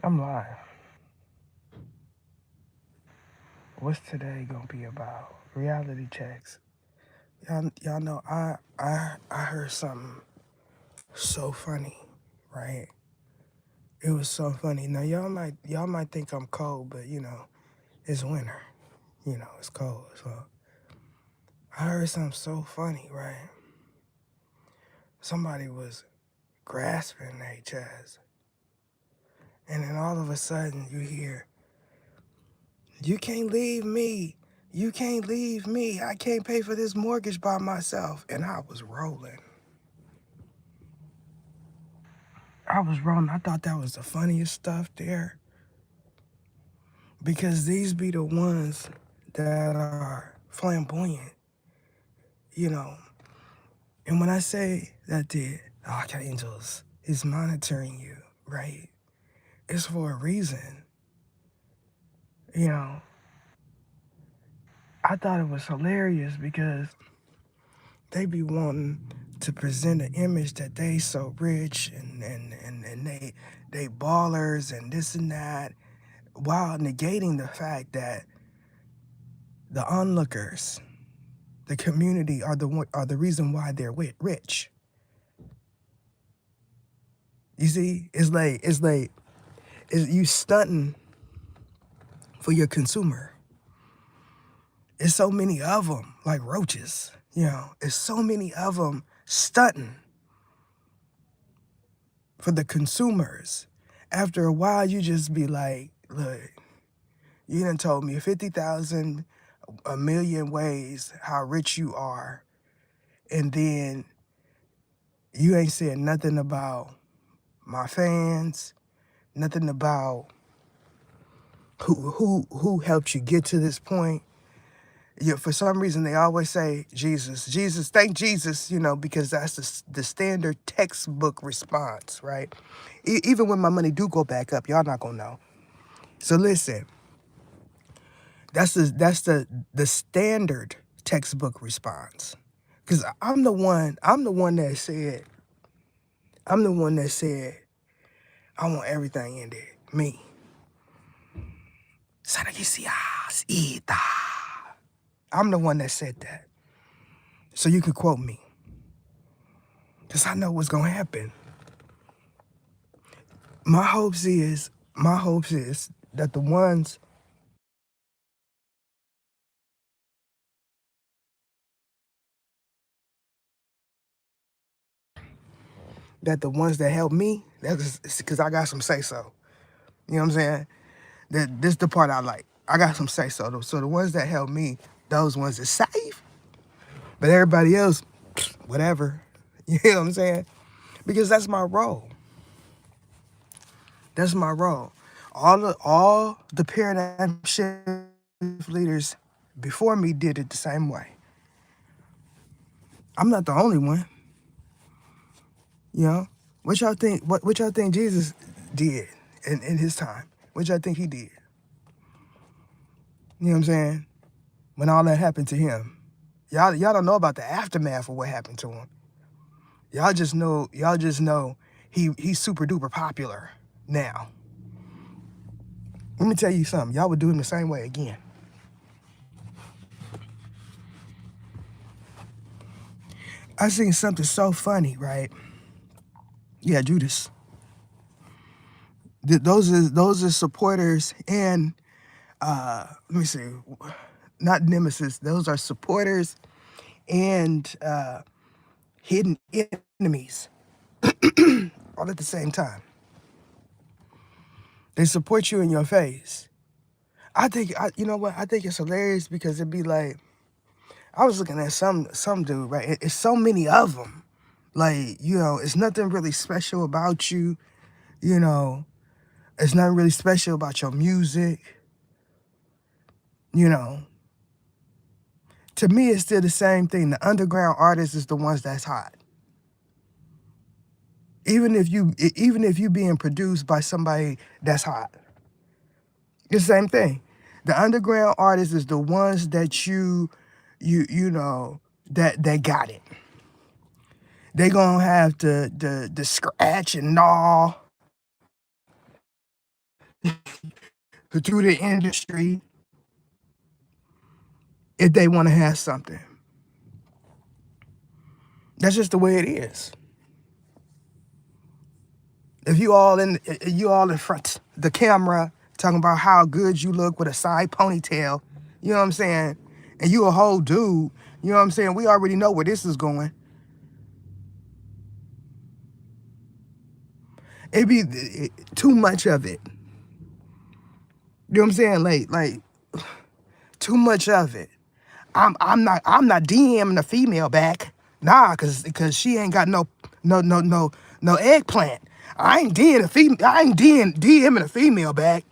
I'm lying. What's today gonna be about? Reality checks. Y'all know I heard something so funny, right? It was so funny. Now y'all might think I'm cold, but it's winter. It's cold. So I heard something so funny, right? Somebody was grasping their chest, and then all of a sudden you hear, "You can't leave me. You can't leave me. I can't pay for this mortgage by myself." And I was rolling. I thought that was the funniest stuff there because these be the ones that are flamboyant, you know. And when I say that the archangels is monitoring you, right? It's for a reason. You know, I thought it was hilarious because they be wanting to present an image that they so rich and they ballers and this and that, while negating the fact that the onlookers, the community, are the reason why they're rich. You see, it's you stunting for your consumer. It's so many of them, like roaches. It's so many of them stunting for the consumers. After a while, you just be like, look, you done told me 50,000, a million ways how rich you are, and then you ain't said nothing about my fans, nothing about who helped you get to this point. For some reason, they always say Jesus, Jesus, thank Jesus, because that's the standard textbook response, right? Even when my money do go back up, y'all not gonna know. So listen, that's the standard textbook response. Because I'm the one that said, I want everything in there. Me. I'm the one that said that. So you can quote me. Because I know what's going to happen. My hopes is that the ones that help me, that's because I got some say so. You know what I'm saying? This the part I like. I got some say so. So the ones that help me, those ones are safe. But everybody else, whatever. You know what I'm saying? Because that's my role. That's my role. All the paradigm shift leaders before me did it the same way. I'm not the only one. You know? What y'all think? What y'all think Jesus did in his time? What y'all think he did? You know what I'm saying? When all that happened to him, y'all don't know about the aftermath of what happened to him. Y'all just know he's super duper popular now. Let me tell you something. Y'all would do him the same way again. I seen something so funny, right? Yeah, Judas. Those are supporters and let me see, not nemesis. Those are supporters and hidden enemies all at the same time. They support you in your face. You know what? I think it's hilarious because it'd be like, I was looking at some dude, right? It's so many of them. Like, it's nothing really special about you. You know, it's nothing really special about your music. You know, to me, it's still the same thing. The underground artist is the ones that's hot. Even if you being produced by somebody that's hot, it's the same thing. The underground artist is the ones that that got it. They gonna have to scratch and gnaw through the industry if they want to have something. That's just the way it is. If you all in front the camera talking about how good you look with a side ponytail, you know what I'm saying? And you a whole dude, you know what I'm saying? We already know where this is going. It be too much of it. You know what I'm saying? Like too much of it. I'm not DMing the female back. Nah, cause she ain't got no eggplant. I ain't DMing a female back.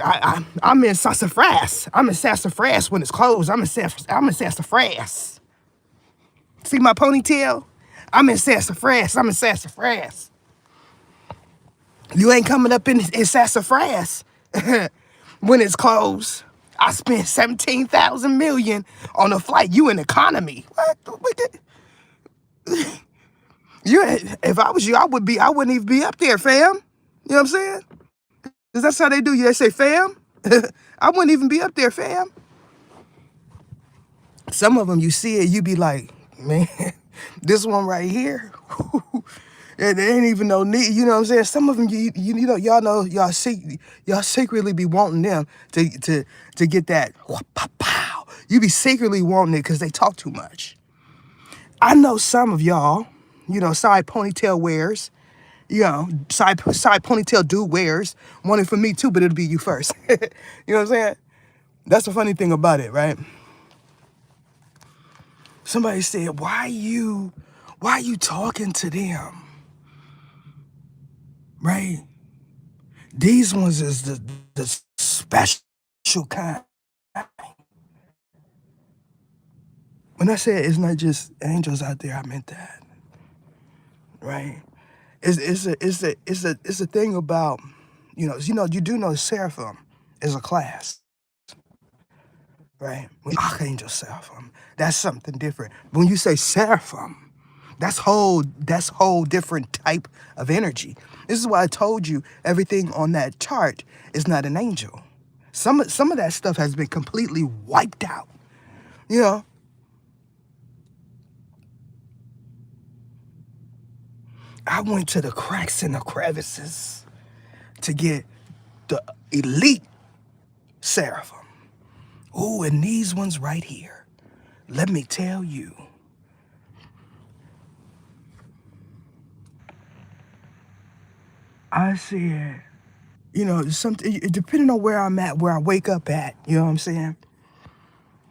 I'm in sassafras. I'm in sassafras when it's closed. I'm in sassafras. See my ponytail? I'm in sassafras. I'm in sassafras. You ain't coming up in sassafras when it's closed. I spent 17,000 million on a flight. You in economy? What? If I was you, I wouldn't even be up there, fam. You know what I'm saying? Cause that's how they do you. They say, fam. I wouldn't even be up there, fam. Some of them, you see it, you be like, man, this one right here. There ain't even no need, you know what I'm saying? Some of them, you know, y'all secretly be wanting them to get that. Pow. You be secretly wanting it because they talk too much. I know some of y'all, you know, side ponytail wears, you know, side ponytail dude wears. Want it for me too, but it'll be you first. You know what I'm saying? That's the funny thing about it, right? Somebody said, why you talking to them? Right? These ones is the special kind. When I said it's not just angels out there, I meant that. Right? It's a thing about, you do know seraphim is a class. Right? When archangel seraphim, that's something different. When you say seraphim, that's whole different type of energy. This is why I told you everything on that chart is not an angel. Some of that stuff has been completely wiped out. You know, I went to the cracks and the crevices to get the elite seraphim. Ooh, and these ones right here. Let me tell you. I said, you know, something depending on where I'm at, where I wake up at, you know what I'm saying?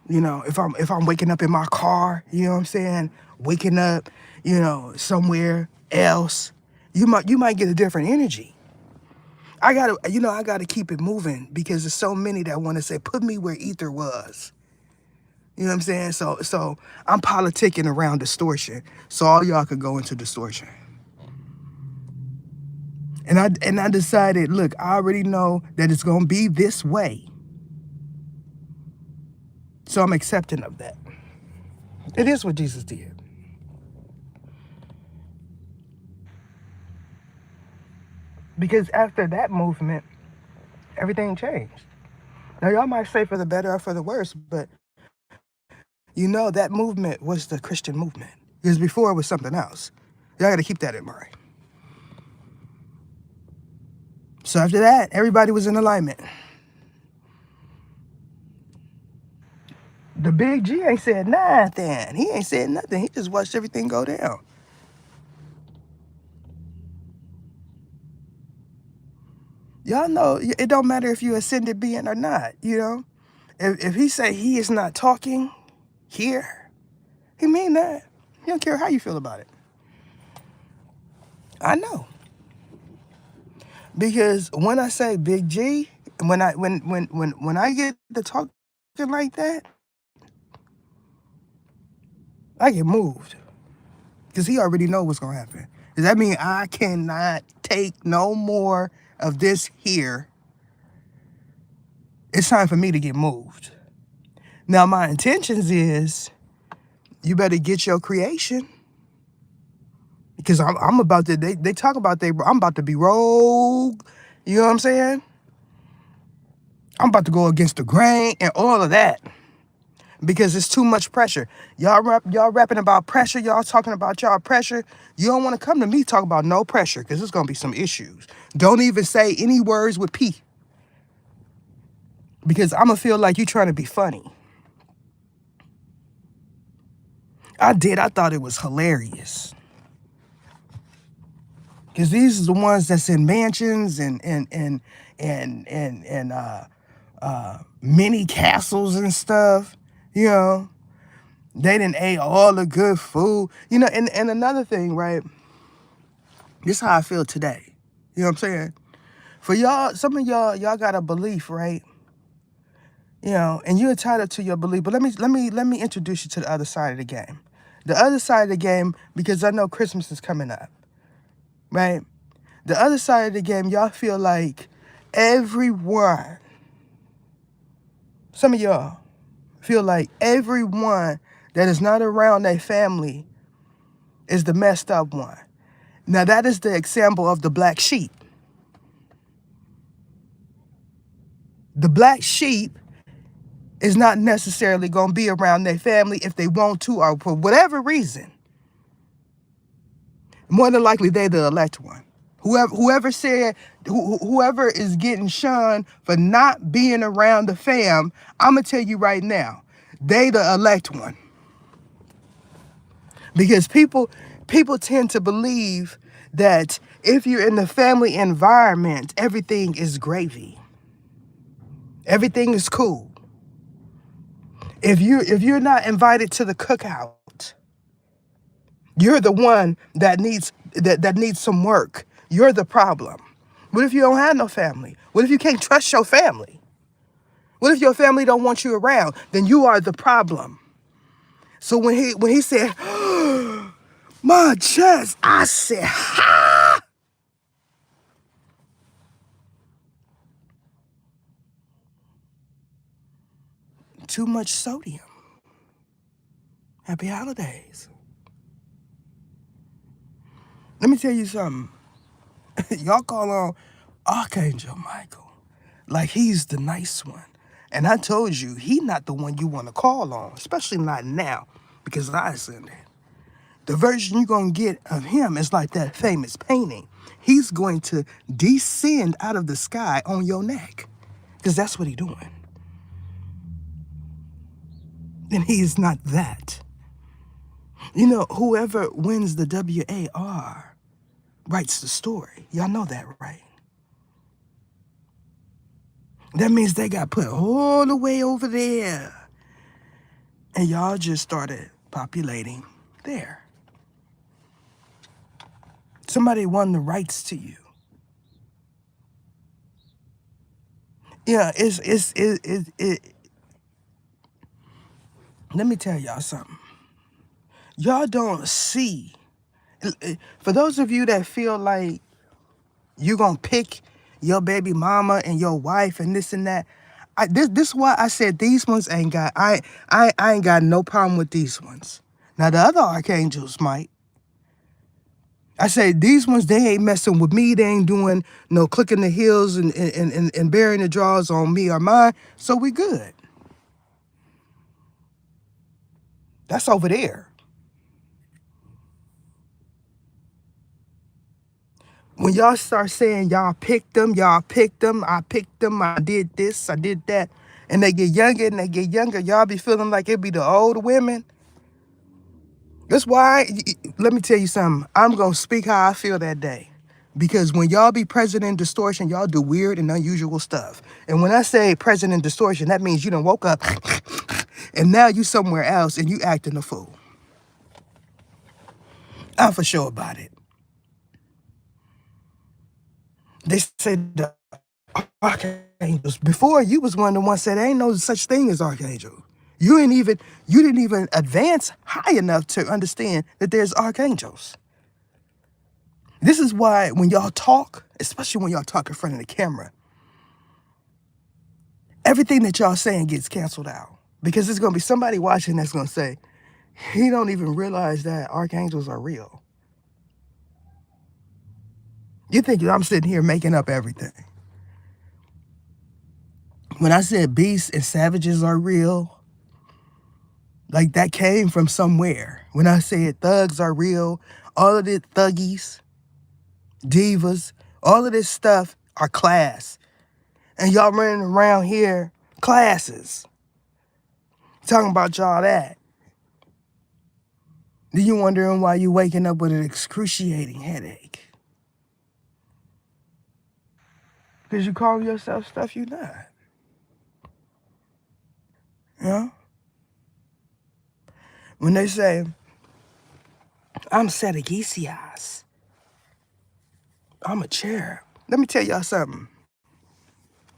You know, if I'm waking up in my car, you know what I'm saying? Waking up, you know, somewhere else, you might get a different energy. I gotta keep it moving because there's so many that want to say, put me where ether was. You know what I'm saying? So I'm politicking around distortion. So all y'all could go into distortion. And I decided, look, I already know that it's gonna be this way. So I'm accepting of that. It is what Jesus did. Because after that movement, everything changed. Now y'all might say for the better or for the worse, but you know that movement was the Christian movement. Because before it was something else. Y'all gotta keep that in mind. So after that, everybody was in alignment. The big G ain't said nothing. He ain't said nothing. He just watched everything go down. Y'all know it don't matter if you ascended being or not, you know? If he say he is not talking here, he mean that. He don't care how you feel about it. I know. Because when I say big G, when I get to talking like that, I get moved. Because he already know what's gonna happen. Does that mean I cannot take no more of this here? It's time for me to get moved. Now my intentions is you better get your creation. Because I'm about to, they talk about I'm about to be rogue. You know what I'm saying? I'm about to go against the grain and all of that because it's too much pressure. Y'all rapping about pressure. Y'all talking about y'all pressure. You don't want to come to me talk about no pressure because there's going to be some issues. Don't even say any words with P because I'm going to feel like you trying to be funny. I thought it was hilarious. Because these are the ones that's in mansions and mini castles and stuff. You know, they done ate all the good food. You know, and another thing, right? This is how I feel today. You know what I'm saying? For y'all, some of y'all got a belief, right? You know, and you're entitled to your belief. But let me introduce you to the other side of the game. The other side of the game, because I know Christmas is coming up, right? The other side of the game, y'all feel like everyone, some of y'all feel like everyone that is not around their family is the messed up one. Now, that is the example of the black sheep. The black sheep is not necessarily going to be around their family if they want to or for whatever reason. More than likely, they're the elect one. Whoever is getting shunned for not being around the fam, I'm going to tell you right now, they the elect one. Because people tend to believe that if you're in the family environment, everything is gravy. Everything is cool. If you're not invited to the cookout, you're the one that needs some work. You're the problem. What if you don't have no family? What if you can't trust your family? What if your family don't want you around? Then you are the problem. So when he said, my chest, I said, ha! Too much sodium. Happy holidays. Let me tell you something. Y'all call on Archangel Michael like he's the nice one. And I told you, he not the one you want to call on, especially not now, because I said that. The version you're going to get of him is like that famous painting. He's going to descend out of the sky on your neck, because that's what he's doing. And he is not that. You know, whoever wins the WAR writes the story. Y'all know that, right? That means they got put all the way over there. And y'all just started populating there. Somebody won the rights to you. Yeah, let me tell y'all something. Y'all don't see. For those of you that feel like you're going to pick your baby mama and your wife and this and that, this is why I said these ones ain't got, I ain't got no problem with these ones. Now, the other archangels might. I say these ones, they ain't messing with me. They ain't doing no clicking the heels and bearing the draws on me or mine. So we good. That's over there. When y'all start saying y'all picked them, I picked them, I did this, I did that, and they get younger, y'all be feeling like it be the old women. That's why, let me tell you something. I'm going to speak how I feel that day. Because when y'all be President Distortion, y'all do weird and unusual stuff. And when I say President Distortion, that means you done woke up and now you somewhere else and you acting a fool. I'm for sure about it. They said the archangels. Before, you was one of the ones that ain't no such thing as archangel. You didn't even advance high enough to understand that there's archangels. This is why when y'all talk, especially when y'all talk in front of the camera, everything that y'all saying gets canceled out. Because there's going to be somebody watching that's going to say, he don't even realize that archangels are real. You think I'm sitting here making up everything. When I said beasts and savages are real, like that came from somewhere. When I said thugs are real, all of the thuggies, divas, all of this stuff are class. And y'all running around here, classes, talking about y'all that. Then you wondering why you waking up with an excruciating headache. Because you call yourself stuff you not. You know? When they say, I'm Sedegisias, I'm a cherub. Let me tell y'all something.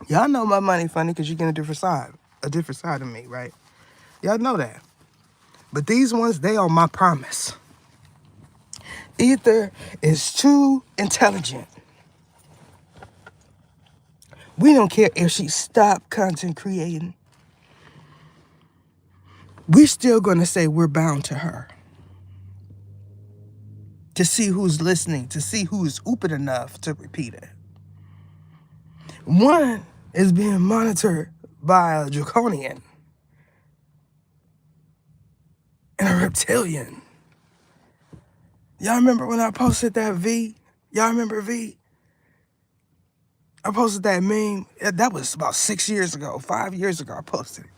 Y'all know my money funny because you get a different side of me, right? Y'all know that. But these ones, they are my promise. Ether is too intelligent. We don't care if she stopped content creating. We still gonna say we're bound to her. To see who's listening, to see who is open enough to repeat it. One is being monitored by a draconian and a reptilian. Y'all remember when I posted that V? Y'all remember V? I posted that meme. That was about 6 years ago, 5 years ago I posted it.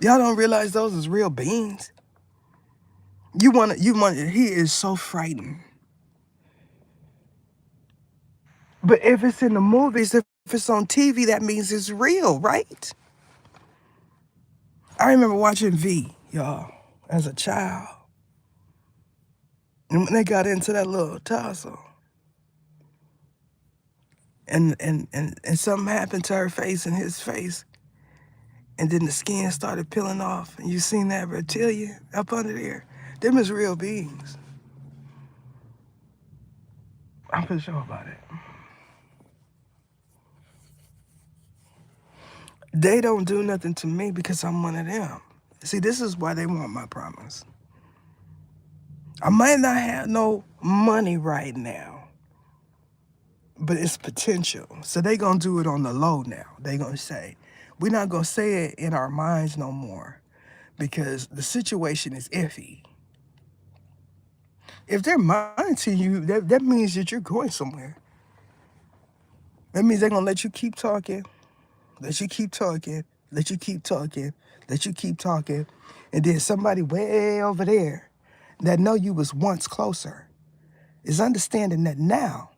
Y'all don't realize those is real beings? He is so frightened. But if it's in the movies, if it's on TV, that means it's real, right? I remember watching V, y'all, as a child. And when they got into that little tussle, and something happened to her face and his face, and then the skin started peeling off, and you seen that reptilian up under there. Them is real beings. I'm for sure about it. They don't do nothing to me because I'm one of them. See, this is why they want my promise. I might not have no money right now, but it's potential. So they gonna do it on the low now. They gonna say, we're not gonna say it in our minds no more because the situation is iffy. If they're monitoring you, that means that you're going somewhere. That means they're gonna let you keep talking, let you keep talking, let you keep talking, let you keep talking, and then somebody way over there that know you was once closer is understanding that now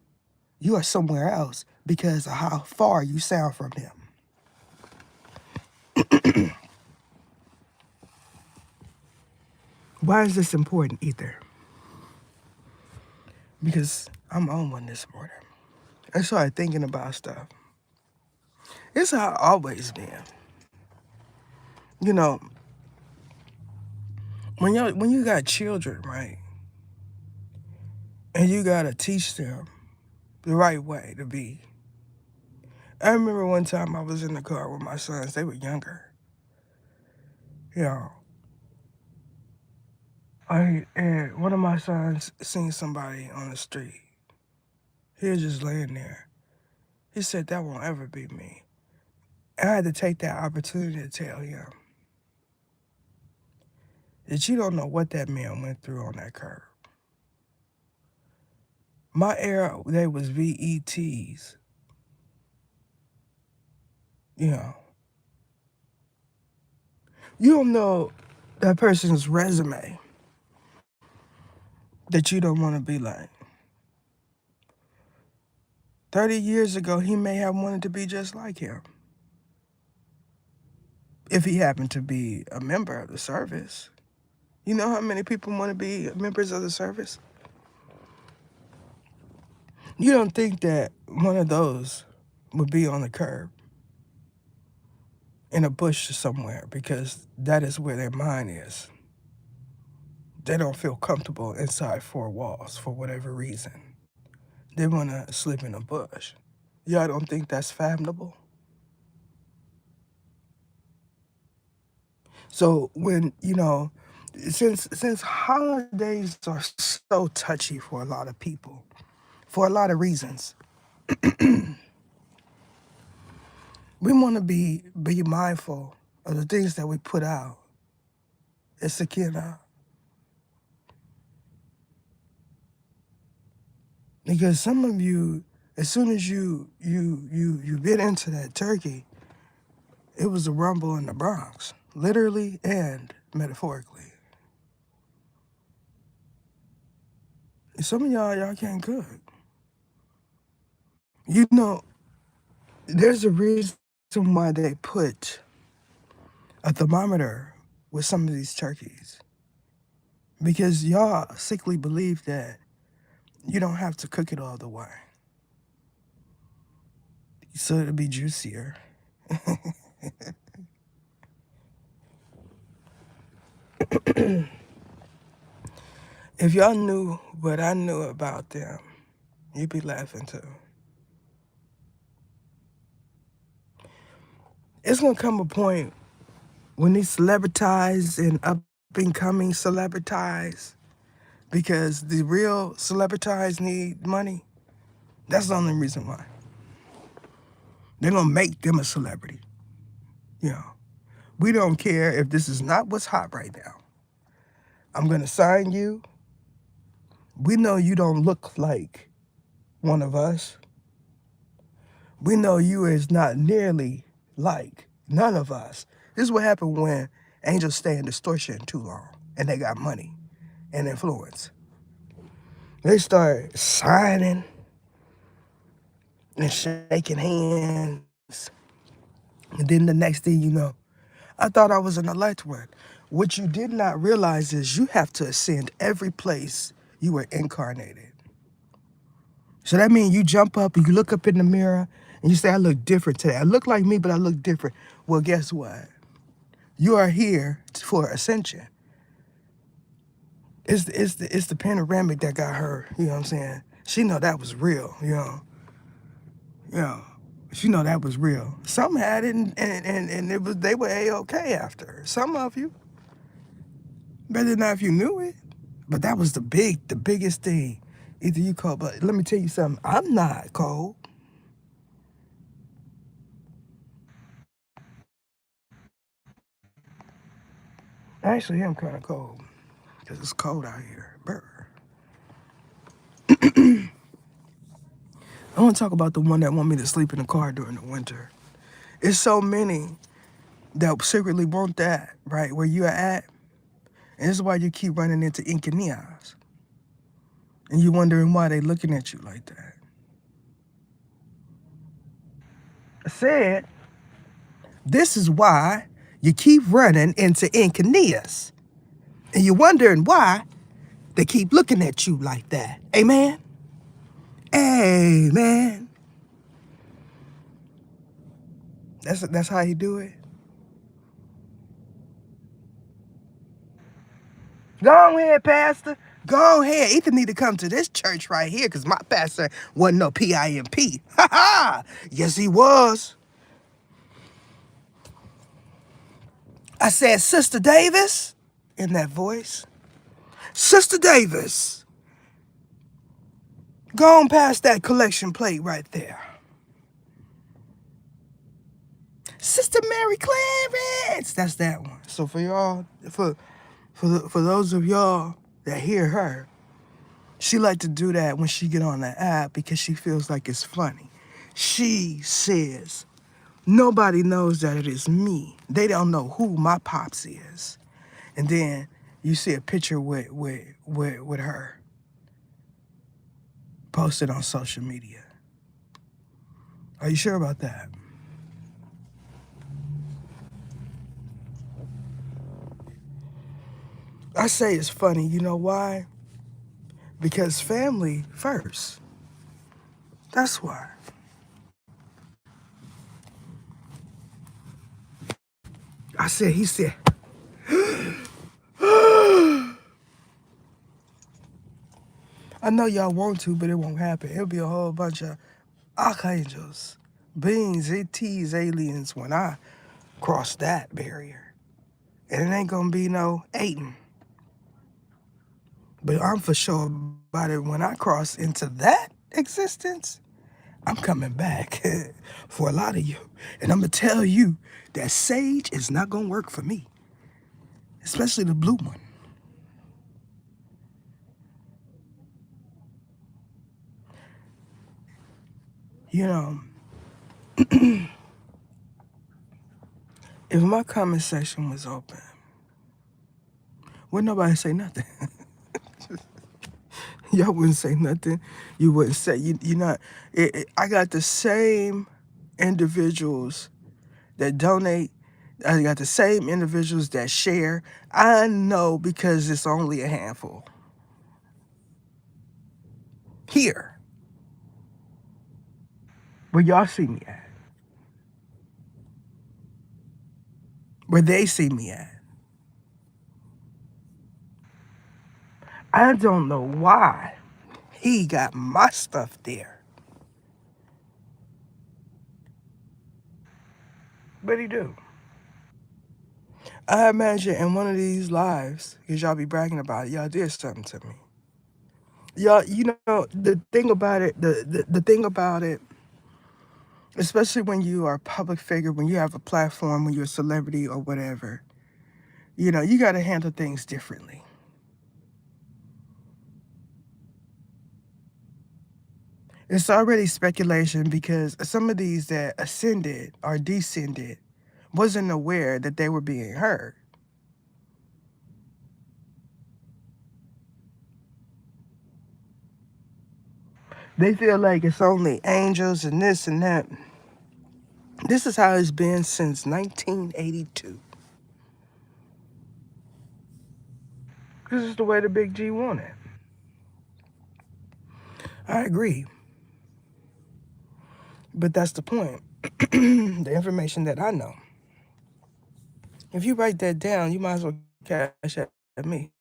you are somewhere else because of how far you sound from him. Why is this important, Ether? Because I'm on one this morning. I started thinking about stuff. It's how I always been. You know, when you got children, right? And you gotta teach them the right way to be. I remember one time I was in the car with my sons. They were younger. You know, and one of my sons seen somebody on the street. He was just laying there. He said, that won't ever be me. And I had to take that opportunity to tell him that you don't know what that man went through on that curb. My era, they was VETs. You know. You don't know that person's resume that you don't want to be like. 30 years ago, he may have wanted to be just like him. If he happened to be a member of the service. You know how many people want to be members of the service? You don't think that one of those would be on the curb in a bush somewhere because that is where their mind is. They don't feel comfortable inside four walls for whatever reason. They want to sleep in a bush. Y'all don't think that's fathomable? So when, since holidays are so touchy for a lot of people, for a lot of reasons, We want to be mindful of the things that we put out. It's a kid out. Because some of you, as soon as you get into that turkey, it was a rumble in the Bronx, literally and metaphorically. And some of y'all can't cook. You know, there's a reason why they put a thermometer with some of these turkeys. Because y'all sickly believe that you don't have to cook it all the way. So it'll be juicier. If y'all knew what I knew about them, you'd be laughing too. It's gonna come a point when these celebrities and up and coming celebrities, because the real celebrities need money. That's the only reason why. They're gonna make them a celebrity. You know, we don't care if this is not what's hot right now. I'm gonna sign you. We know you don't look like one of us. We know you is not nearly like none of us. This is what happened when angels stay in distortion too long and they got money and influence. They start signing and shaking hands. And then the next thing you know, I thought I was an elect one. What you did not realize is you have to ascend every place you were incarnated. So that means you jump up and you look up in the mirror and you say, I look different today. I look like me, but I look different. Well, guess what? You are here for ascension. It's the panoramic that got her, you know what I'm saying? She know that was real, you know. You know, she know that was real. Some had it and it was they were A-OK after. Some of you. Better not if you knew it. But that was the biggest thing. Either you cold, but let me tell you something. I'm not cold. Actually, I'm kind of cold because it's cold out here. Brr. I want to talk about the one that want me to sleep in the car during the winter. It's so many that secretly want that, right, where you are at. And this is why you keep running into inconvenience. And you wondering why they looking at you like that. I said, this is why you keep running into inconvenience. And you're wondering why they keep looking at you like that. Amen? Amen. That's how you do it. Go ahead, Pastor. Go ahead. Ethan need to come to this church right here because my pastor wasn't no PIMP. Ha ha! Yes, he was. I said, Sister Davis, in that voice. Sister Davis, go on past that collection plate right there. Sister Mary Clarence. That's that one. So for y'all, for those of y'all that hear her, she like to do that when she get on the app because she feels like it's funny. She says, nobody knows that it is me. They don't know who my pops is. And then you see a picture with her posted on social media. Are you sure about that? I say it's funny. You know why? Because family first. That's why. He said, I know y'all want to, but it won't happen. It'll be a whole bunch of archangels, beings, ETs, aliens when I cross that barrier. And it ain't gonna be no Aiden. But I'm for sure about it when I cross into that existence. I'm coming back for a lot of you. And I'm going to tell you that sage is not going to work for me, especially the blue one. You know, if my comment section was open, would nobody say nothing? Y'all wouldn't say nothing. You wouldn't say, you're not. I got the same individuals that donate. I got the same individuals that share. I know because it's only a handful here where y'all see me at, where they see me at. I don't know why he got my stuff there, but he do. I imagine in one of these lives, because y'all be bragging about it, y'all did something to me. Y'all, the thing about it, the thing about it, especially when you are a public figure, when you have a platform, when you're a celebrity or whatever, you got to handle things differently. It's already speculation because some of these that ascended or descended wasn't aware that they were being heard. They feel like it's only angels and this and that. This is how it's been since 1982. This is the way the Big G wanted. I agree. But that's the point. The information that I know. If you write that down, you might as well cash at me.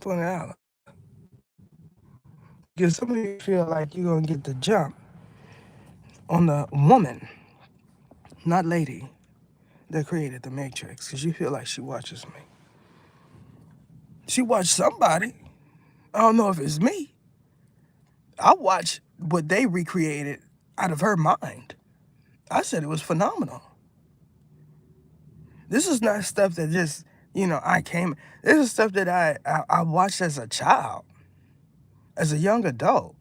$20. Because some of you feel like you're going to get the jump on the woman, not lady, that created the Matrix. Because you feel like she watches me. She watched somebody. I don't know if it's me. I watched what they recreated out of her mind. I said it was phenomenal. This is not stuff that just, I came. This is stuff that I watched as a child, as a young adult.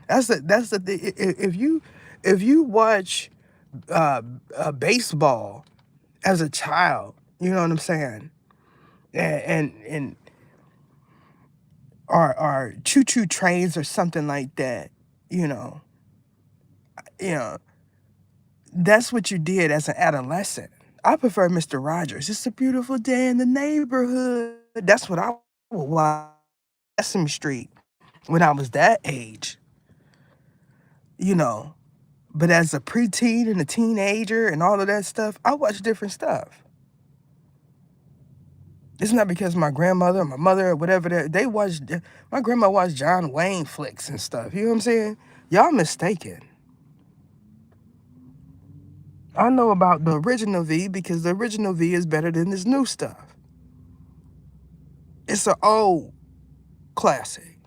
That's the thing. If you watch baseball as a child, you know what I'm saying, and or choo choo trains or something like that, you know, you know, that's what you did as an adolescent. I prefer Mr. Rogers. It's a beautiful day in the neighborhood. That's what I would watch Sesame Street when I was that age, you know. But as a preteen and a teenager and all of that stuff, I watched different stuff. It's not because my grandmother or my mother or whatever, they watched, my grandma watched John Wayne flicks and stuff. You know what I'm saying? Y'all mistaken. I know about the original V because the original V is better than this new stuff. It's an old classic.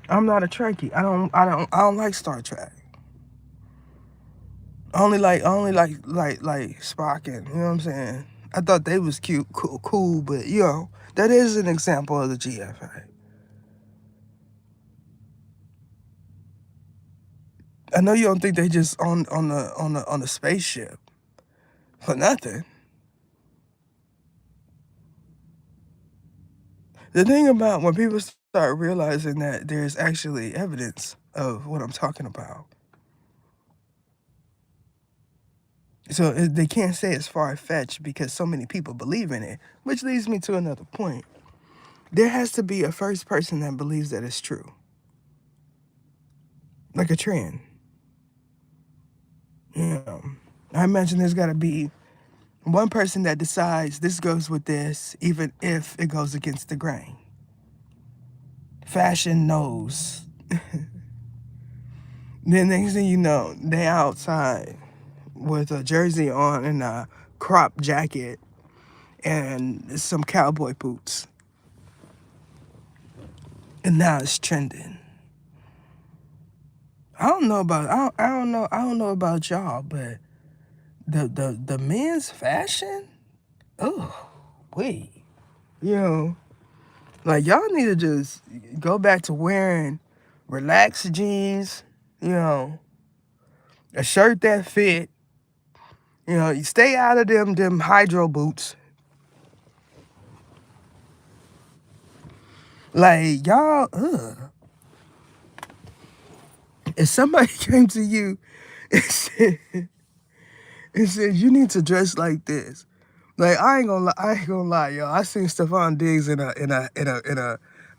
I'm not a Trekkie. I don't like Star Trek. I only like Spock and, you know what I'm saying? I thought they was cute, cool, but that is an example of the GFA. I know you don't think they just on the spaceship for nothing. The thing about when people start realizing that there's actually evidence of what I'm talking about, so they can't say it's far-fetched because so many people believe in it, which leads me to another point. There has to be a first person that believes that it's true, like a trend. I imagine there's got to be one person that decides this goes with this, even if it goes against the grain. Fashion knows. Then next thing you know, they outside with a jersey on and a crop jacket and some cowboy boots. and now it's trending. I don't know about y'all, but the men's fashion, oh wait, you know, like y'all need to just go back to wearing relaxed jeans, you know, a shirt that fit, you know, you stay out of them hydro boots. Like y'all, if somebody came to you and said you need to dress like this, like I ain't gonna lie, y'all. I seen Stephon Diggs in a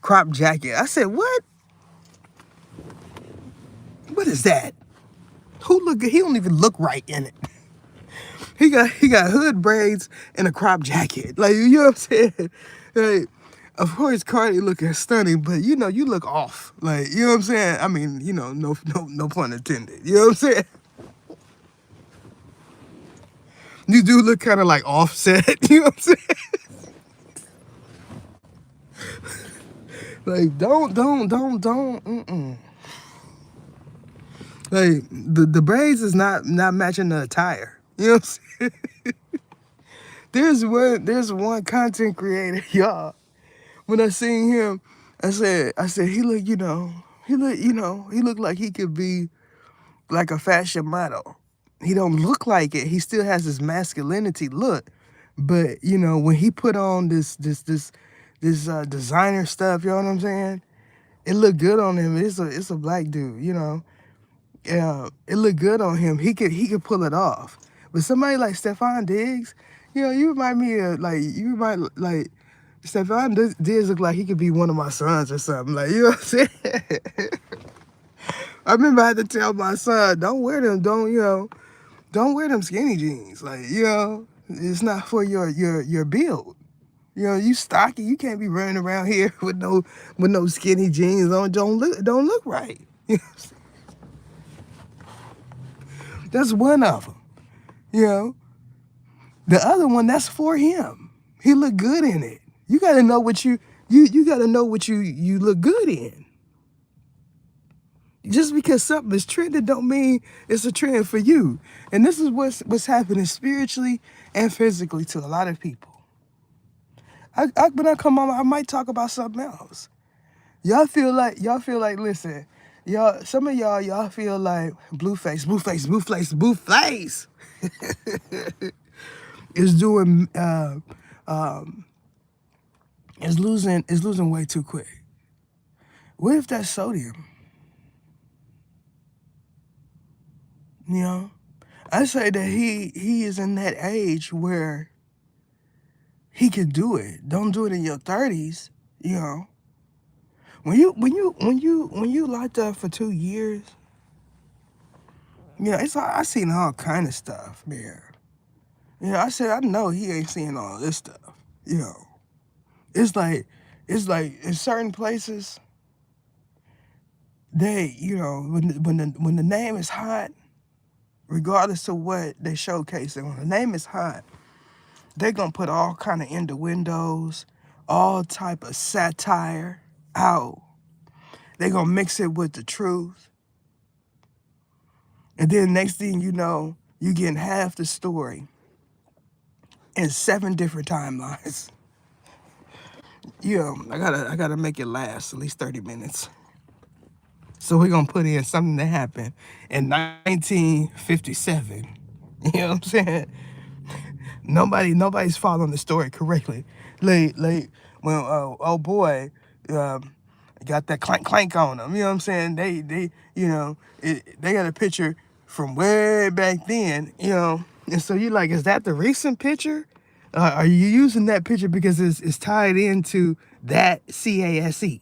crop jacket. I said, what? What is that? Who look? He don't even look right in it. He got hood braids and a crop jacket. Like, you know what I'm saying? Like, of course Cardi looking stunning, but you know you look off. Like, you know what I'm saying? I mean, you know, no pun intended. You know what I'm saying? You do look kind of like Offset. You know what I'm saying? Like, don't. Like, the braids is not matching the attire. You know what I'm saying? There's one content creator, y'all. When I seen him, I said he look, he look like he could be like a fashion model. He don't look like it. He still has his masculinity look, but you know when he put on this designer stuff, you know what I'm saying? It looked good on him. It's a black dude, you know. Yeah, it looked good on him. He could pull it off. But somebody like Stephon Diggs, you know, you remind me of like Stephon Diggs look like he could be one of my sons or something. Like, you know what I'm saying? I remember I had to tell my son, don't wear them skinny jeans. Like, you know, it's not for your build. You know, you stocky, you can't be running around here with no skinny jeans on. Don't look right. You know, that's one of them. You know, the other one that's for him. He look good in it. You got to know what you got to know what you look good in. Just because something is trending don't mean it's a trend for you. And this is what's happening spiritually and physically to a lot of people. When I come on, I might talk about something else. Y'all feel like listen, y'all, some of y'all feel like Blueface is doing is losing weight too quick. What if that's sodium? You know, I say that he is in that age where he can do it. Don't do it in your 30s. You know, when you locked up for 2 years, you know, I seen all kind of stuff, man. You know, I said I know he ain't seeing all this stuff. You know, it's like in certain places they, you know, when the name is hot, regardless of what they showcasing, when the name is hot, they gonna put all kind of innuendos, all type of satire out. They gonna mix it with the truth, and then next thing you know, you getting half the story in 7 different timelines. You know, I gotta make it last at least 30 minutes. So we're gonna put in something that happened in 1957. You know what I'm saying? Nobody's following the story correctly. Like when oh boy, um, got that clank clank on them. You know what I'm saying? They you know they got a picture from way back then. You know, and so you like, is that the recent picture? Are you using that picture because it's tied into that CASE?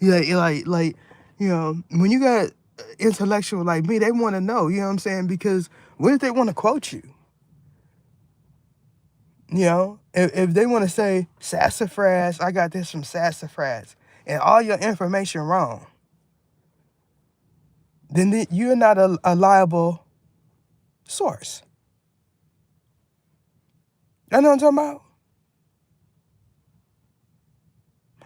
Like you know, when you got intellectual like me, they want to know. You know what I'm saying? Because what if they want to quote you? You know, if they want to say sassafras, I got this from sassafras, and all your information wrong, then you're not a liable source. I know what I'm talking about.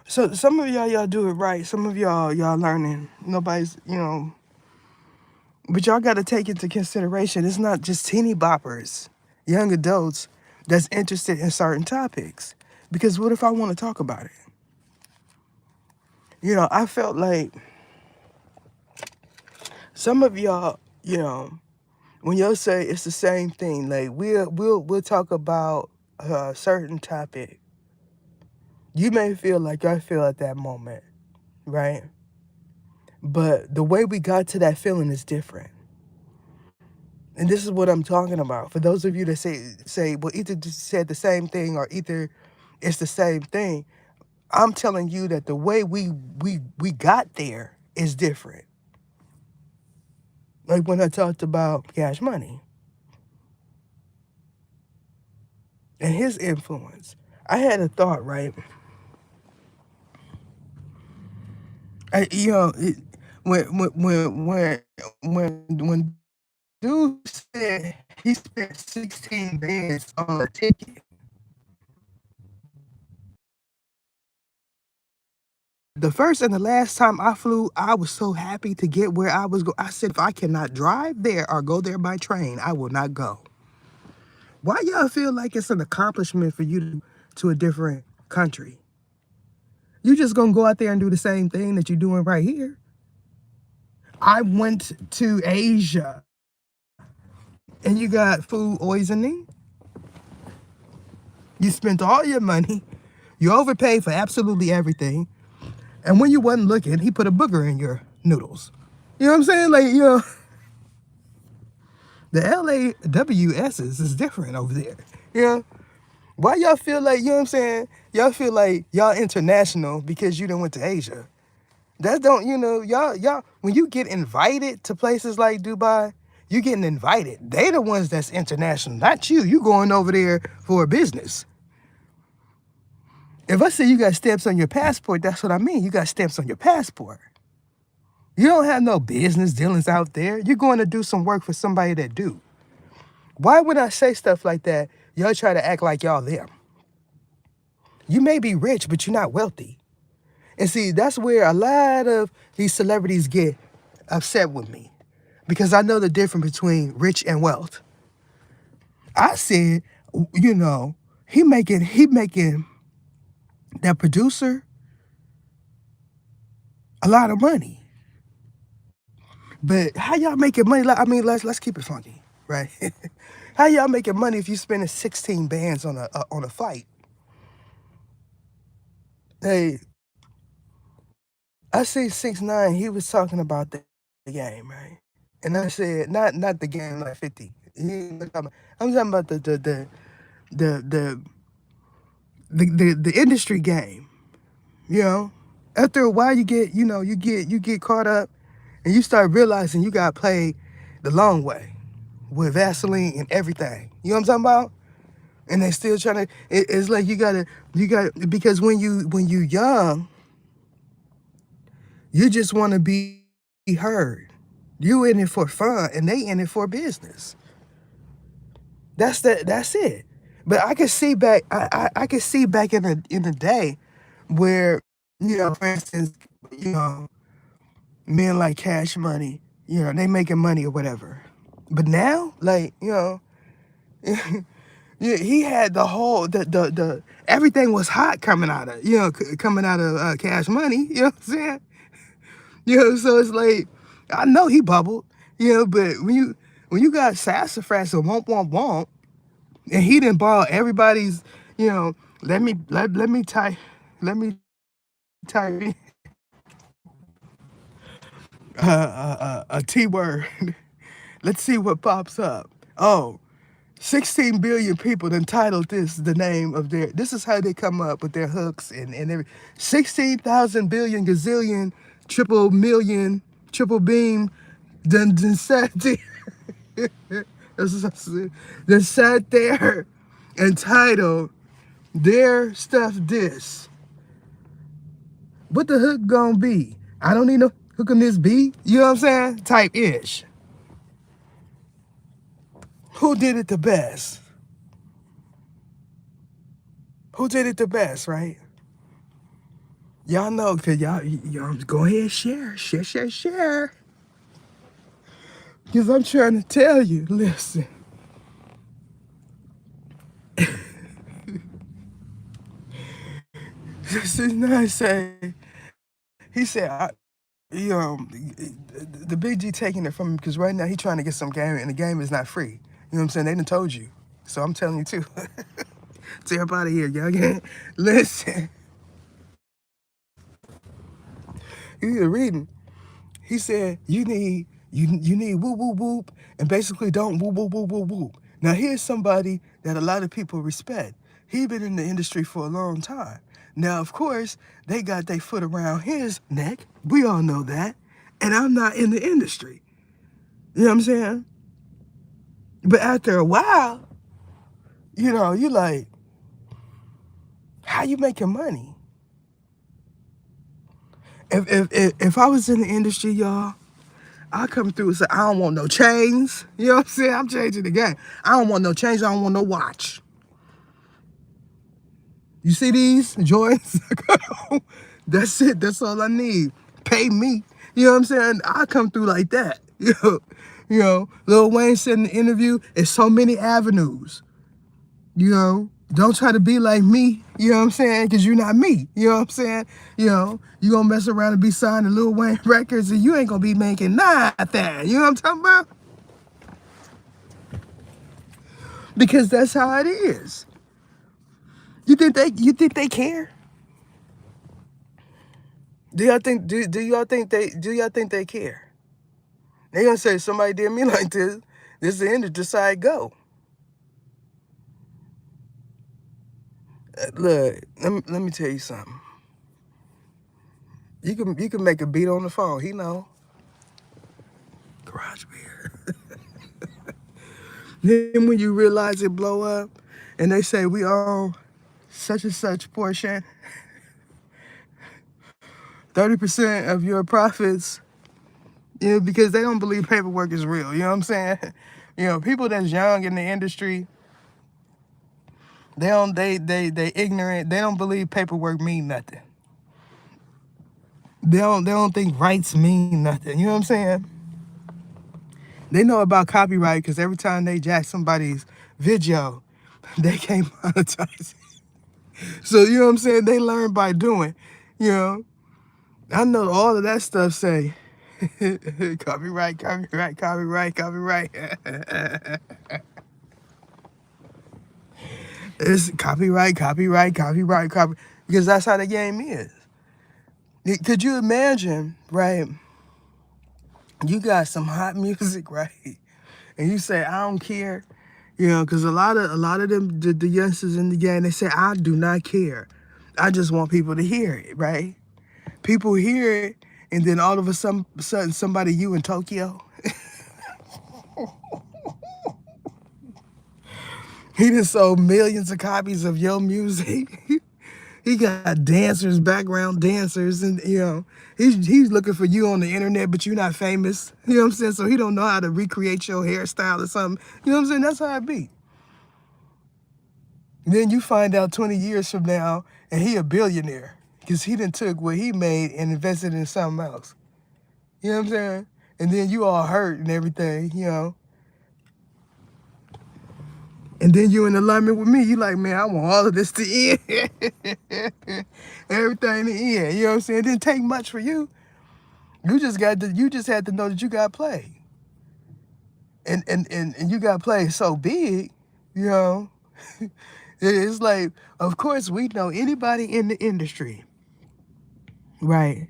So some of y'all do it right. Some of y'all learning. Nobody's, but y'all got to take into consideration. It's not just teeny boppers, young adults that's interested in certain topics. Because what if I want to talk about it? I felt like some of y'all, when y'all say it's the same thing, like we'll talk about a certain topic. You may feel like I feel at that moment, right? But the way we got to that feeling is different. And this is what I'm talking about. For those of you that say, well, either just said the same thing or either it's the same thing. I'm telling you that the way we got there is different. Like when I talked about Cash Money and his influence, I had a thought, right? I, you know, it, when dude said he spent 16 bands on a ticket. The first and the last time I flew, I was so happy to get where I was going. I said, if I cannot drive there or go there by train, I will not go. Why y'all feel like it's an accomplishment for you to a different country? You just gonna go out there and do the same thing that you're doing right here. I went to Asia and you got food poisoning. You spent all your money. You overpaid for absolutely everything. And when you wasn't looking, he put a booger in your noodles. You know what I'm saying? Like, the LAWSs is different over there. Why y'all feel like, you know what I'm saying? Y'all feel like y'all international because you done went to Asia. That don't, y'all, when you get invited to places like Dubai, you getting invited. They the ones that's international, not you. You going over there for a business. If I say you got stamps on your passport, that's what I mean. You got stamps on your passport. You don't have no business dealings out there. You're going to do some work for somebody that do. Why would I say stuff like that? Y'all try to act like y'all them. You may be rich, but you're not wealthy. And see, that's where a lot of these celebrities get upset with me because I know the difference between rich and wealth. I said, he making that producer a lot of money. But how y'all making money? I mean, let's keep it funky, right? How y'all making money if you spending 16 bands on a fight? Hey, I see 6ix9ine. He was talking about the game, right? And I said, not the game like 50. I'm talking about the the the industry game. You know, after a while, you get caught up, and you start realizing you got played the long way with Vaseline and everything. You know what I'm talking about? And they still trying to. It's like you got because when you young, you just want to be heard. You in it for fun, and they in it for business. That's it. But I can see back. I can see back in the day where for instance, you know, men like Cash Money, they making money or whatever. But now, like yeah, he had the whole the everything was hot coming out of coming out of Cash Money. You know what I'm saying? So it's like I know he bubbled. But when you got Sassafras and Womp, and he didn't borrow everybody's. You know, let me type in a T word. Let's see what pops up. Oh, 16 billion people entitled this the name of their. This is how they come up with their hooks and every 16,000 billion gazillion triple million triple beam done sat there. They sat there entitled their stuff this. What the hook gonna be? I don't need no hook on this beat. You know what I'm saying? Type ish. Who did it the best? Who did it the best, right? Y'all know, cause y'all go ahead, share. Cause I'm trying to tell you, listen, this is not say. He said, the Big G taking it from him because right now he trying to get some game and the game is not free. You know what I'm saying? They done told you. So I'm telling you too. To everybody here, y'all get listen. You reading. He said you need whoop whoop whoop and basically don't whoop whoop whoop whoop whoop. Now here's somebody that a lot of people respect. He been in the industry for a long time. Now of course they got their foot around his neck. We all know that. And I'm not in the industry. You know what I'm saying? But after a while, you like, how you making money? If I was in the industry, y'all, I come through and say, I don't want no chains. You know what I'm saying? I'm changing the game. I don't want no chains. I don't want no watch. You see these joints? That's it. That's all I need. Pay me. You know what I'm saying? I come through like that. Lil Wayne said in the interview, it's so many avenues. Don't try to be like me, you know what I'm saying? Because you're not me, you know what I'm saying? You gonna mess around and be signed to Lil Wayne Records and you ain't gonna be making nothing, you know what I'm talking about? Because that's how it is. You think they care? Do y'all think they care? They gonna say somebody did me like this is the end of decide go. Look, let me tell you something. You can make a beat on the phone. He know. Garage beer. Then when you realize it blow up, and they say we own such and such portion, 30% of your profits, because they don't believe paperwork is real. You know what I'm saying? People that's young in the industry, they ignorant. They don't believe paperwork mean nothing. They don't think rights mean nothing. You know what I'm saying? They know about copyright because every time they jack somebody's video, they can't monetize it. So you know what I'm saying? They learn by doing. You know, I know all of that stuff say copyright. It's copyright. Because that's how the game is. Could you imagine, right? You got some hot music, right? And you say, I don't care. Because a lot of them, the youngsters in the game, they say, I do not care. I just want people to hear it, right? People hear it, and then all of a sudden somebody you in Tokyo, he just sold millions of copies of your music. He got dancers, background dancers, and he's looking for you on the internet, but you're not famous. You know what I'm saying? So he don't know how to recreate your hairstyle or something. You know what I'm saying? That's how it be. Then you find out 20 years from now, and he a billionaire because he done took what he made and invested in something else. You know what I'm saying? And then you all hurt and everything, And then you in alignment with me. You like, man, I want all of this to end. Everything to end. You know what I'm saying? It didn't take much for you. You just had to know that you got played. And you got played so big, It's like, of course, we know anybody in the industry, right?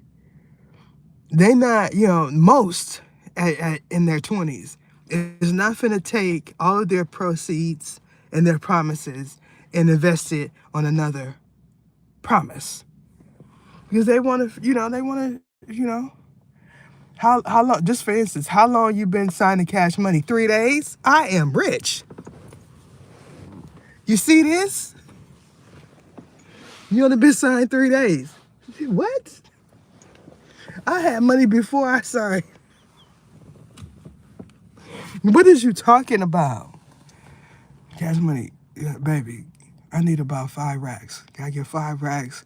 They not, most in their 20s is not finna take all of their proceeds and their promises and invest it on another promise. Because they want to, how long, just for instance, how long you been signing Cash Money? 3 days? I am rich. You see this? You only been signed 3 days. What? I had money before I signed. What is you talking about? Cash Money, yeah, baby, I need about 5 racks. Can I get 5 racks?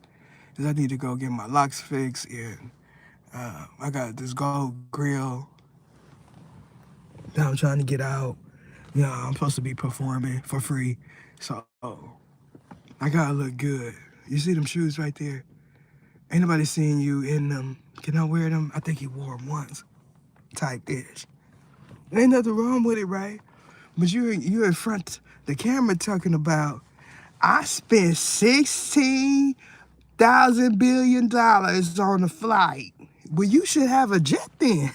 because I need to go get my locks fixed, and I got this gold grill that I'm trying to get out. You know, I'm supposed to be performing for free, so I gotta look good. You see them shoes right there? Ain't nobody seeing you in them. Can I wear them? I think he wore them once. Type ish. Ain't nothing wrong with it, right? But you in front the camera talking about I spent $16,000 billion on a flight. Well, you should have a jet then.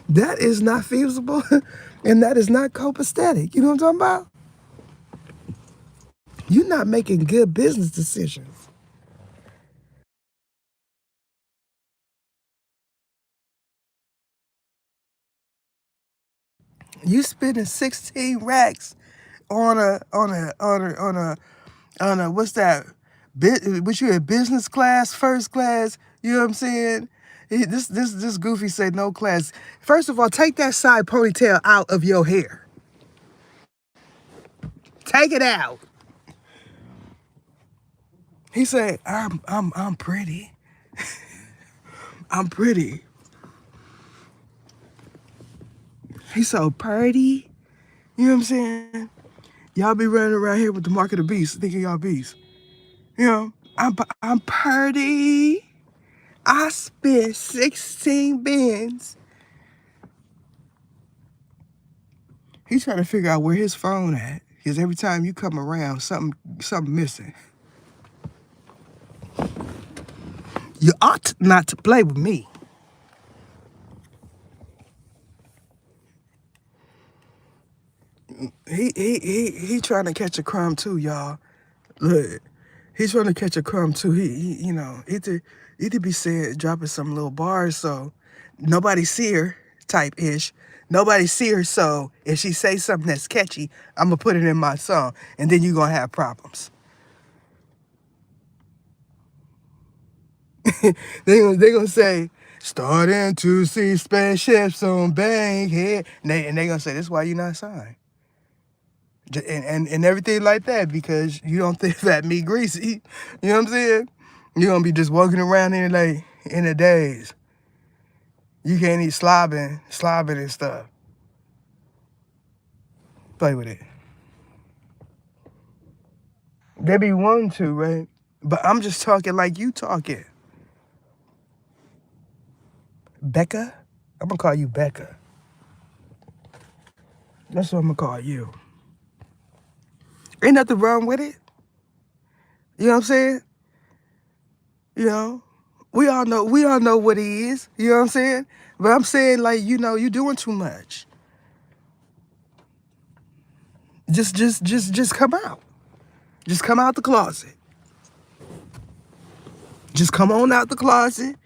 That is not feasible, and that is not copacetic. You know what I'm talking about? You're not making good business decisions. You spending 16 racks on a what's that? What you in business class, first class? You know what I'm saying? This goofy said no class. First of all, take that side ponytail out of your hair. Take it out. He said, I'm pretty. I'm pretty. He's so pretty. You know what I'm saying? Y'all be running around here with the mark of the beast, thinking y'all beast. You know, I'm pretty. I spent 16 bins. He's trying to figure out where his phone at. Because every time you come around, something missing. You ought not to play with me. He trying to catch a crumb too, y'all. Look, he's trying to catch a crumb too. He you know, either be saying dropping some little bars so nobody see her type ish. Nobody see her, so if she say something that's catchy, I'm gonna put it in my song, and then you're gonna have problems. They gonna say, starting to see spaceships on Bankhead. And they gonna say, this is why you're not signed. And everything like that, because you don't think that me greasy. You know what I'm saying? You're gonna be just walking around here like in the days. You can't eat slobbing and stuff. Play with it. They be wanting to, right? But I'm just talking like you talking. Becca? I'm gonna call you Becca. That's what I'm gonna call you. Ain't nothing wrong with it. You know what I'm saying? You know? We all know what he is. You know what I'm saying? But I'm saying like, you know, you're doing too much. Just come out. Just come out the closet. Just come on out the closet.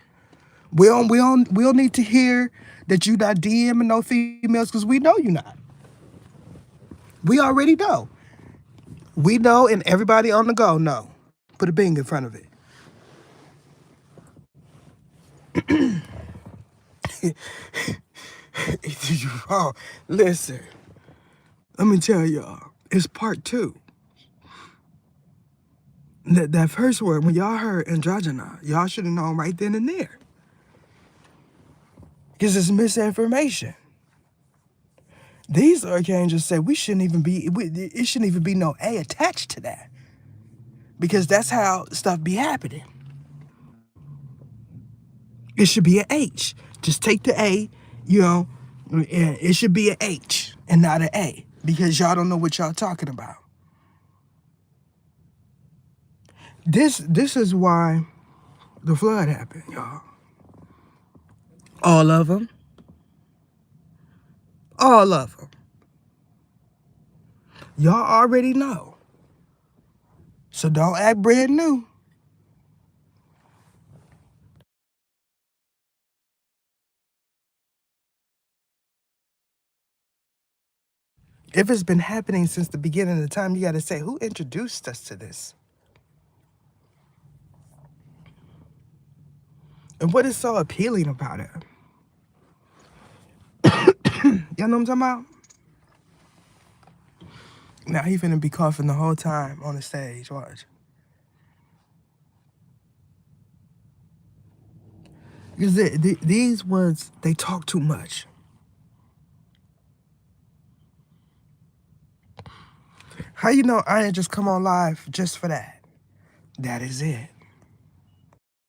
We don't need to hear that you not DMing no females because we know you not. We already know. We know, and everybody on the go know. Put a bing in front of it. You wrong. Listen, let me tell y'all, it's part two. That first word, when y'all heard androgyna, y'all should have known right then and there. Because it's misinformation. These archangels said it shouldn't even be no A attached to that. Because that's how stuff be happening. It should be an H. Just take the A, you know, and it should be an H and not an A. Because y'all don't know what y'all talking about. This is why the flood happened, y'all. All of them. All of them. Y'all already know. So don't act brand new. If it's been happening since the beginning of the time, you got to say, who introduced us to this? And what is so appealing about it? Y'all know what I'm talking about? Now he finna be coughing the whole time on the stage. Watch. Because these ones, they talk too much. How you know I ain't just come on live just for that? That is it.